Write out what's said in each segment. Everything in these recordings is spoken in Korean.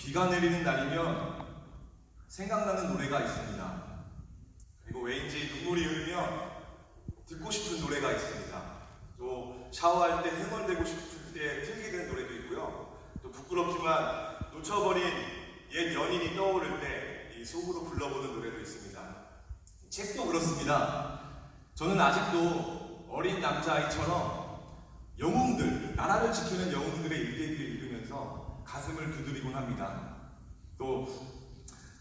비가 내리는 날이면 생각나는 노래가 있습니다. 그리고 왠지 눈물이 흐르면 듣고 싶은 노래가 있습니다. 또 샤워할 때 흥얼대고 싶을 때 틀게 되는 노래도 있고요. 또 부끄럽지만 놓쳐버린 옛 연인이 떠오를 때 이 속으로 불러보는 노래도 있습니다. 책도 그렇습니다. 저는 아직도 어린 남자아이처럼 영웅들, 나라를 지키는 영웅들의 일대기를 읽으면서 가슴을 두드리곤 합니다. 또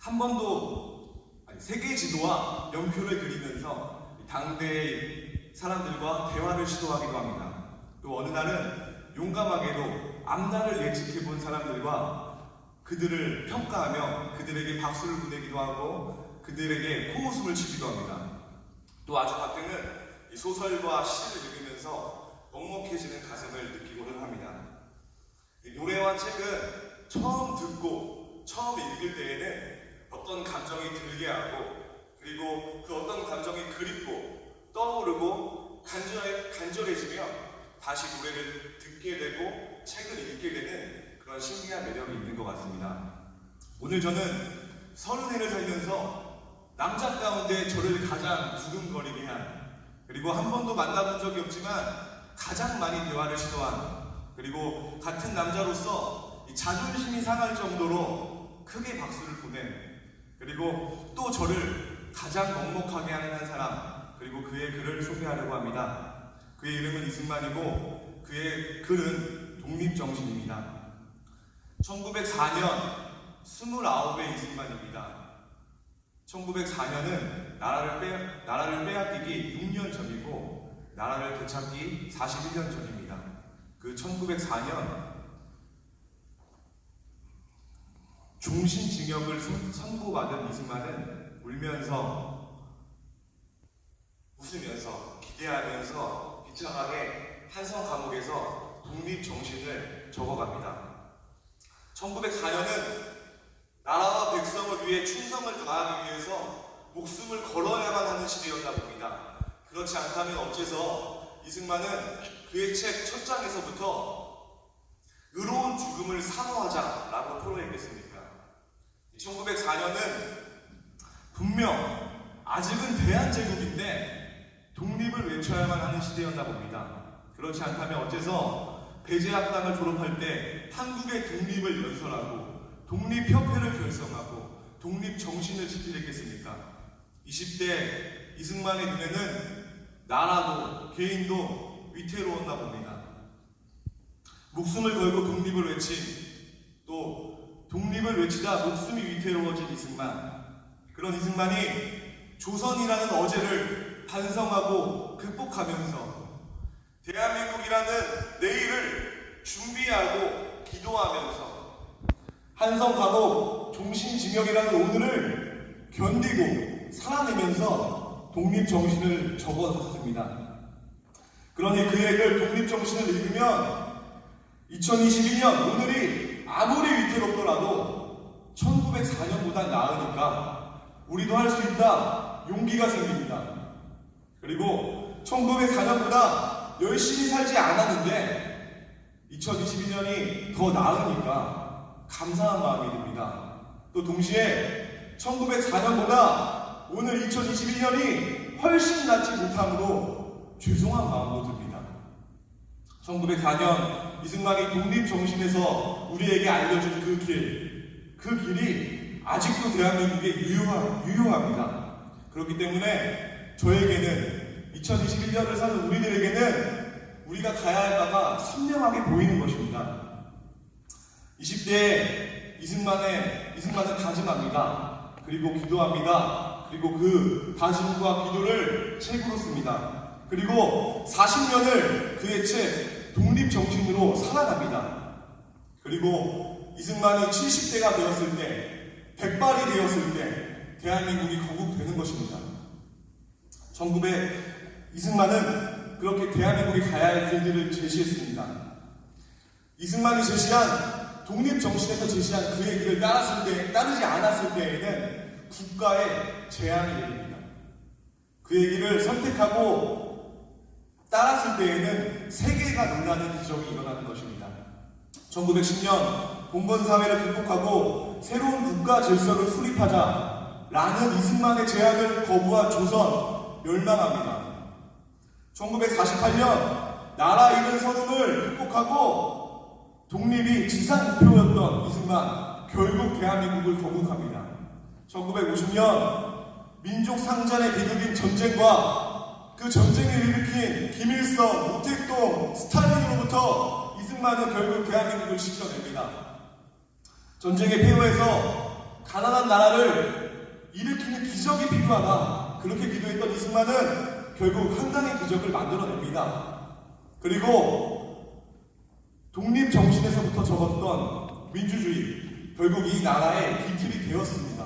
한 번도 세계 지도와 연표를 그리면서 당대의 사람들과 대화를 시도하기도 합니다. 또 어느 날은 용감하게도 앞날을 예측해 본 사람들과 그들을 평가하며 그들에게 박수를 보내기도 하고 그들에게 코웃음을 치기도 합니다. 또 아주 가끔은 소설과 시를 읽으면서 먹먹해지는 가슴을 느끼고는 합니다. 노래와 책은 처음 듣고 처음 읽을 때에는 어떤 감정이 들게 하고 그리고 그 어떤 감정이 그립고 떠오르고 간절해지며 다시 노래를 듣게 되고 책을 읽게 되는 그런 신기한 매력이 있는 것 같습니다. 오늘 저는 30해를 살면서 남자 가운데 저를 가장 두근거리게 한 그리고 한 번도 만나본 적이 없지만 가장 많이 대화를 시도한 그리고 같은 남자로서 자존심이 상할 정도로 크게 박수를 보낸 그리고 또 저를 가장 먹먹하게 하는 한 사람 그리고 그의 글을 소개하려고 합니다. 그의 이름은 이승만이고 그의 글은 독립정신입니다. 1904년 29의 이승만입니다. 1904년은 나라를 빼앗기기 6년 전이고 나라를 되찾기 41년 전입니다. 그 1904년 종신징역을 선고받은 이승만은 울면서 웃으면서 기대하면서 비참하게 한성 감옥에서 독립정신을 적어갑니다. 1904년은 나라와 백성을 위해 충성을 다하기 위해서 목숨을 걸어야만 하는 시대였나 봅니다. 그렇지 않다면 어째서 이승만은 그의 책 첫 장에서부터 의로운 죽음을 사모하자라고 표현했겠습니까? 1904년은 분명 아직은 대한제국인데 독립을 외쳐야만 하는 시대였나 봅니다. 그렇지 않다면 어째서 배제학당을 졸업할 때 한국의 독립을 연설하고 독립협회를 결성하고 독립정신을 지키겠습니까? 20대 이승만의 눈에는 나라도 개인도 위태로웠나 봅니다. 목숨을 걸고 독립을 외친 또 독립을 외치다 목숨이 위태로워진 이승만 그런 이승만이 조선이라는 어제를 반성하고 극복하면서 대한민국이라는 내일을 준비하고 기도하면서 한성 감옥 종신징역이라는 오늘을 견디고 살아내면서 독립정신을 적어줬습니다. 그러니 그의 글 독립정신을 읽으면 2022년 오늘이 아무리 위태롭더라도 1904년보다 나으니까 우리도 할 수 있다 용기가 생깁니다. 그리고 1904년보다 열심히 살지 않았는데 2022년이 더 나으니까 감사한 마음이 듭니다. 또 동시에 1904년보다 오늘 2021년이 훨씬 낫지 못함으로 죄송한 마음도 듭니다. 1904년 이승만이 독립정신에서 우리에게 알려준 그 길이 아직도 대한민국에 유효합니다. 그렇기 때문에 저에게는 2021년을 사는 우리들에게는 우리가 가야 할 바가 선명하게 보이는 것입니다. 20대에 이승만은 다짐합니다. 그리고 기도합니다. 그리고 그 다짐과 기도를 책으로 씁니다. 그리고 40년을 그의 책 독립정신으로 살아갑니다. 그리고 이승만이 70대가 되었을 때 100발이 되었을 때 대한민국이 건국되는 것입니다. 이승만은 그렇게 대한민국이 가야 할 길들을 제시했습니다. 이승만이 제시한 독립정신에서 제시한 그의 길을 따르지 않았을 때에는 국가의 재앙이 내립니다. 그의 길을 선택하고 따랐을 때에는 세계가 놀라는 기적이 일어나는 것입니다. 1910년 봉건사회를 극복하고 새로운 국가 질서를 수립하자 라는 이승만의 제안을 거부한 조선 멸망합니다. 1948년 나라 잃은 서름을 극복하고 독립이 지상 목표였던 이승만, 결국 대한민국을 건국합니다. 1950년 민족 상잔의 비극인 전쟁과 그 전쟁을 일으킨 김일성, 우택동, 스탈린으로부터 이승만은 결국 대한민국을 지켜냅니다. 전쟁의 폐허에서 가난한 나라를 일으키는 기적이 필요하다, 그렇게 기도했던 이승만은 결국 한강의 기적을 만들어냅니다. 그리고 독립정신에서부터 적었던 민주주의, 결국 이 나라의 기틀이 되었습니다.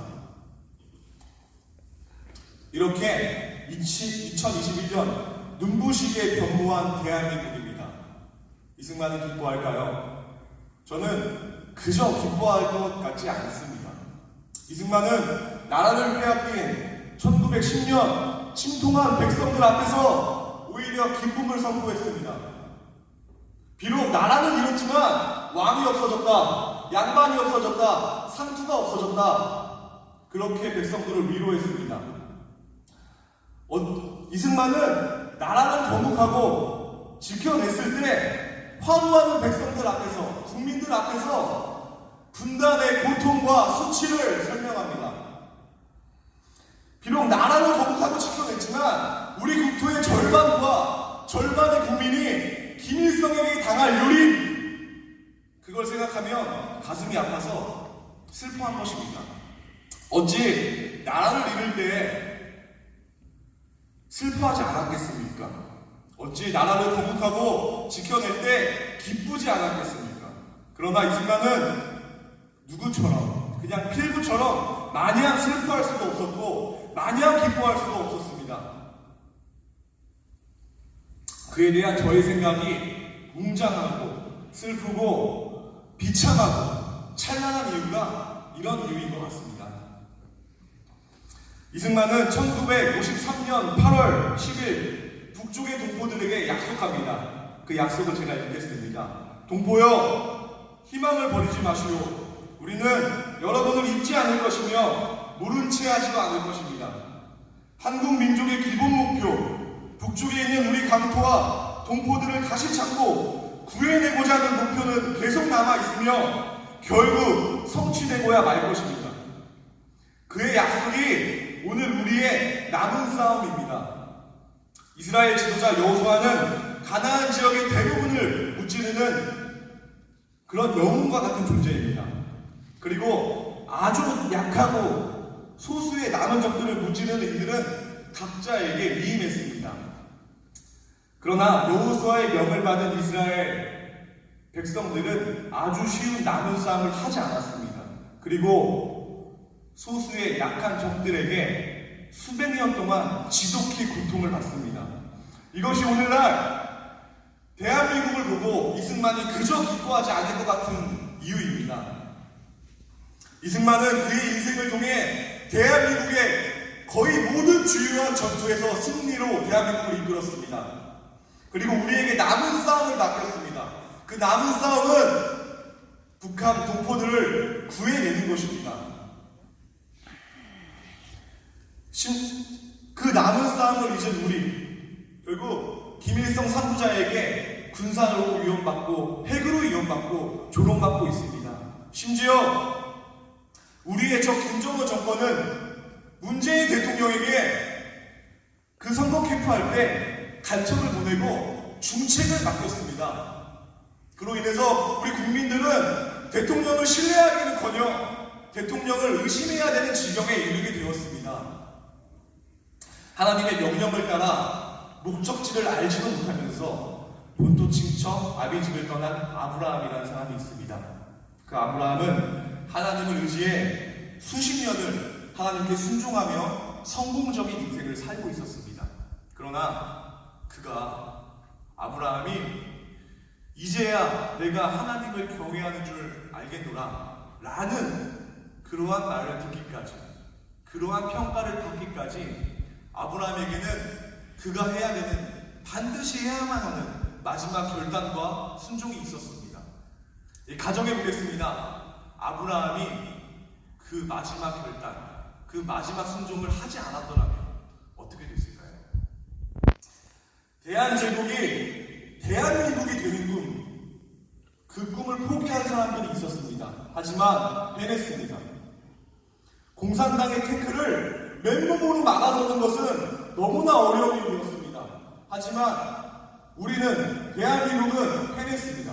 이렇게 2021년 눈부시게 변모한 대한민국입니다. 이승만은 기뻐할까요? 저는 그저 기뻐할 것 같지 않습니다. 이승만은 나라를 빼앗긴 1910년 침통한 백성들 앞에서 오히려 기쁨을 선포했습니다. 비록 나라는 잃었지만 왕이 없어졌다, 양반이 없어졌다, 상투가 없어졌다, 그렇게 백성들을 위로했습니다. 이승만은 나라를 건국하고 지켜냈을 때 화루하는 백성들 앞에서, 국민들 앞에서 분단의 고통과 수치를 설명합니다. 비록 나라를 건국하고 지켜냈지만 우리 국토의 절반의 국민이 김일성에게 당할 요린, 그걸 생각하면 가슴이 아파서 슬퍼한 것입니다. 어찌 나라를 잃을 때 슬퍼하지 않았겠습니까? 어찌 나라를 건국하고 지켜낼 때 기쁘지 않았겠습니까? 그러나 이승만은 누구처럼, 그냥 필구처럼 마냥 슬퍼할 수도 없었고 마냥 기뻐할 수도 없었습니다. 그에 대한 저의 생각이 웅장하고 슬프고 비참하고 찬란한 이유가 이런 이유인 것 같습니다. 이승만은 1953년 8월 10일 북쪽의 동포들에게 약속합니다. 그 약속을 제가 읽겠습니다. 동포여, 희망을 버리지 마시오. 우리는 여러분을 잊지 않을 것이며 모른 채 하지도 않을 것입니다. 한국 민족의 기본 목표, 북쪽에 있는 우리 강토와 동포들을 다시 찾고 구해내고자 하는 목표는 계속 남아있으며 결국 성취되고야 말 것입니다. 그의 약속이 오늘 우리의 남은 싸움입니다. 이스라엘 지도자 여호수아는 가나안 지역의 대부분을 무찌르는 그런 영웅과 같은 존재입니다. 그리고 아주 약하고 소수의 남은 적들을 무찌르는 이들은 각자에게 위임했습니다. 그러나 여호수아의 명을 받은 이스라엘 백성들은 아주 쉬운 남은 싸움을 하지 않았습니다. 그리고 소수의 약한 적들에게 수백 년 동안 지독히 고통을 받습니다. 이것이 오늘날 대한민국을 보고 이승만이 그저 기뻐하지 않을 것 같은 이유입니다. 이승만은 그의 인생을 통해 대한민국의 거의 모든 주요한 전투에서 승리로 대한민국을 이끌었습니다. 그리고 우리에게 남은 싸움을 맡겼습니다. 그 남은 싸움은 북한 동포들을 구해내는 것입니다. 그 남은 싸움을 잊은 우리, 결국 김일성 산부자에게 군사로 위협받고 핵으로 위협받고 조롱받고 있습니다. 심지어 우리의 적 김정은 정권은 문재인 대통령에게 그 선거 캠프할 때 간첩을 보내고 중책을 맡겼습니다. 그로 인해서 우리 국민들은 대통령을 신뢰하기는커녕 대통령을 의심해야 되는 지경에 이르게 되었습니다. 하나님의 명령을 따라 목적지를 알지도 못하면서 본토 친척 아비집을 떠난 아브라함이라는 사람이 있습니다. 그 아브라함은 하나님을 의지해 수십 년을 하나님께 순종하며 성공적인 인생을 살고 있었습니다. 그러나 아브라함이 이제야 내가 하나님을 경외하는 줄 알겠노라 라는 그러한 말을 듣기까지, 그러한 평가를 받기까지 아브라함에게는 그가 해야 되는, 반드시 해야만 하는 마지막 결단과 순종이 있었습니다. 가정해 보겠습니다. 아브라함이 그 마지막 결단, 그 마지막 순종을 하지 않았더라면 어떻게 됐을까요? 대한민국이 되는 그 꿈을 포기한 사람들이 있었습니다. 하지만 해냈습니다. 공산당의 태클을 맨몸으로 막아서는 것은 너무나 어려운 일이었습니다. 하지만 우리는, 대한민국은 해냈습니다.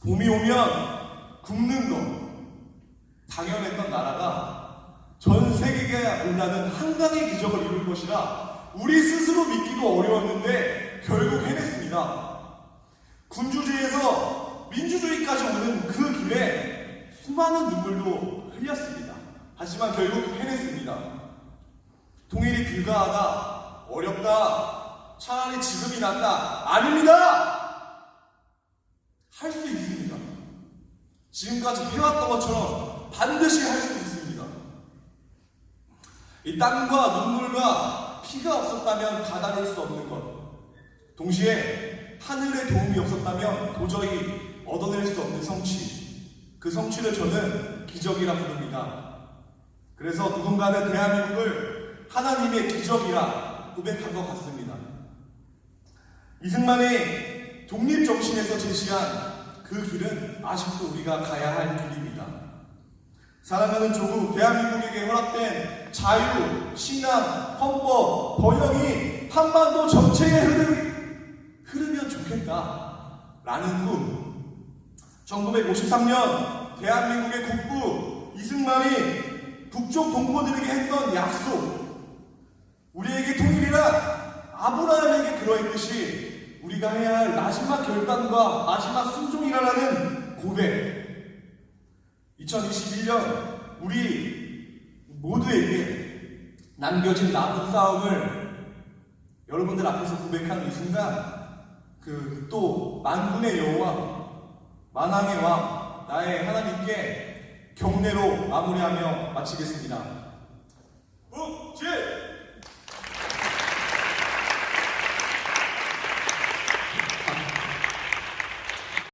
봄이 오면 굶는 것, 당연했던 나라가 전 세계가 놀라는 한강의 기적을 이룰 것이라 우리 스스로 믿기도 어려웠는데 결국 해냈습니다. 군주주의에서 민주주의까지 오는 그 길에 수많은 눈물도 흘렸습니다. 하지만 결국 해냈습니다. 통일이 불가하다, 어렵다, 차라리 지금이 낫다. 아닙니다! 할 수 있습니다. 지금까지 해왔던 것처럼 반드시 할 수 있습니다. 이 땀과 눈물과 피가 없었다면 다다를 수 없는 것, 동시에 하늘의 도움이 없었다면 도저히 얻어낼 수 없는 성취, 그 성취를 저는 기적이라 부릅니다. 그래서 누군가는 대한민국을 하나님의 기적이라 고백한 것 같습니다. 이승만의 독립정신에서 제시한 그 길은 아직도 우리가 가야 할 길입니다. 사랑하는 조국, 대한민국에게 허락된 자유, 신앙, 헌법, 번영이 한반도 전체에 흐르면 좋겠다 라는 꿈. 1953년 대한민국의 국부 이승만이 북쪽 동포들에게 했던 약속, 우리에게 통일이란 아브라함에게 그러했듯이 우리가 해야 할 마지막 결단과 마지막 순종이라는 고백. 2021년 우리 모두에게 남겨진 남은 싸움을 여러분들 앞에서 고백하는 이 순간, 또 만군의 여호와, 만왕의 왕, 나의 하나님께 경례로 마무리하며 마치겠습니다.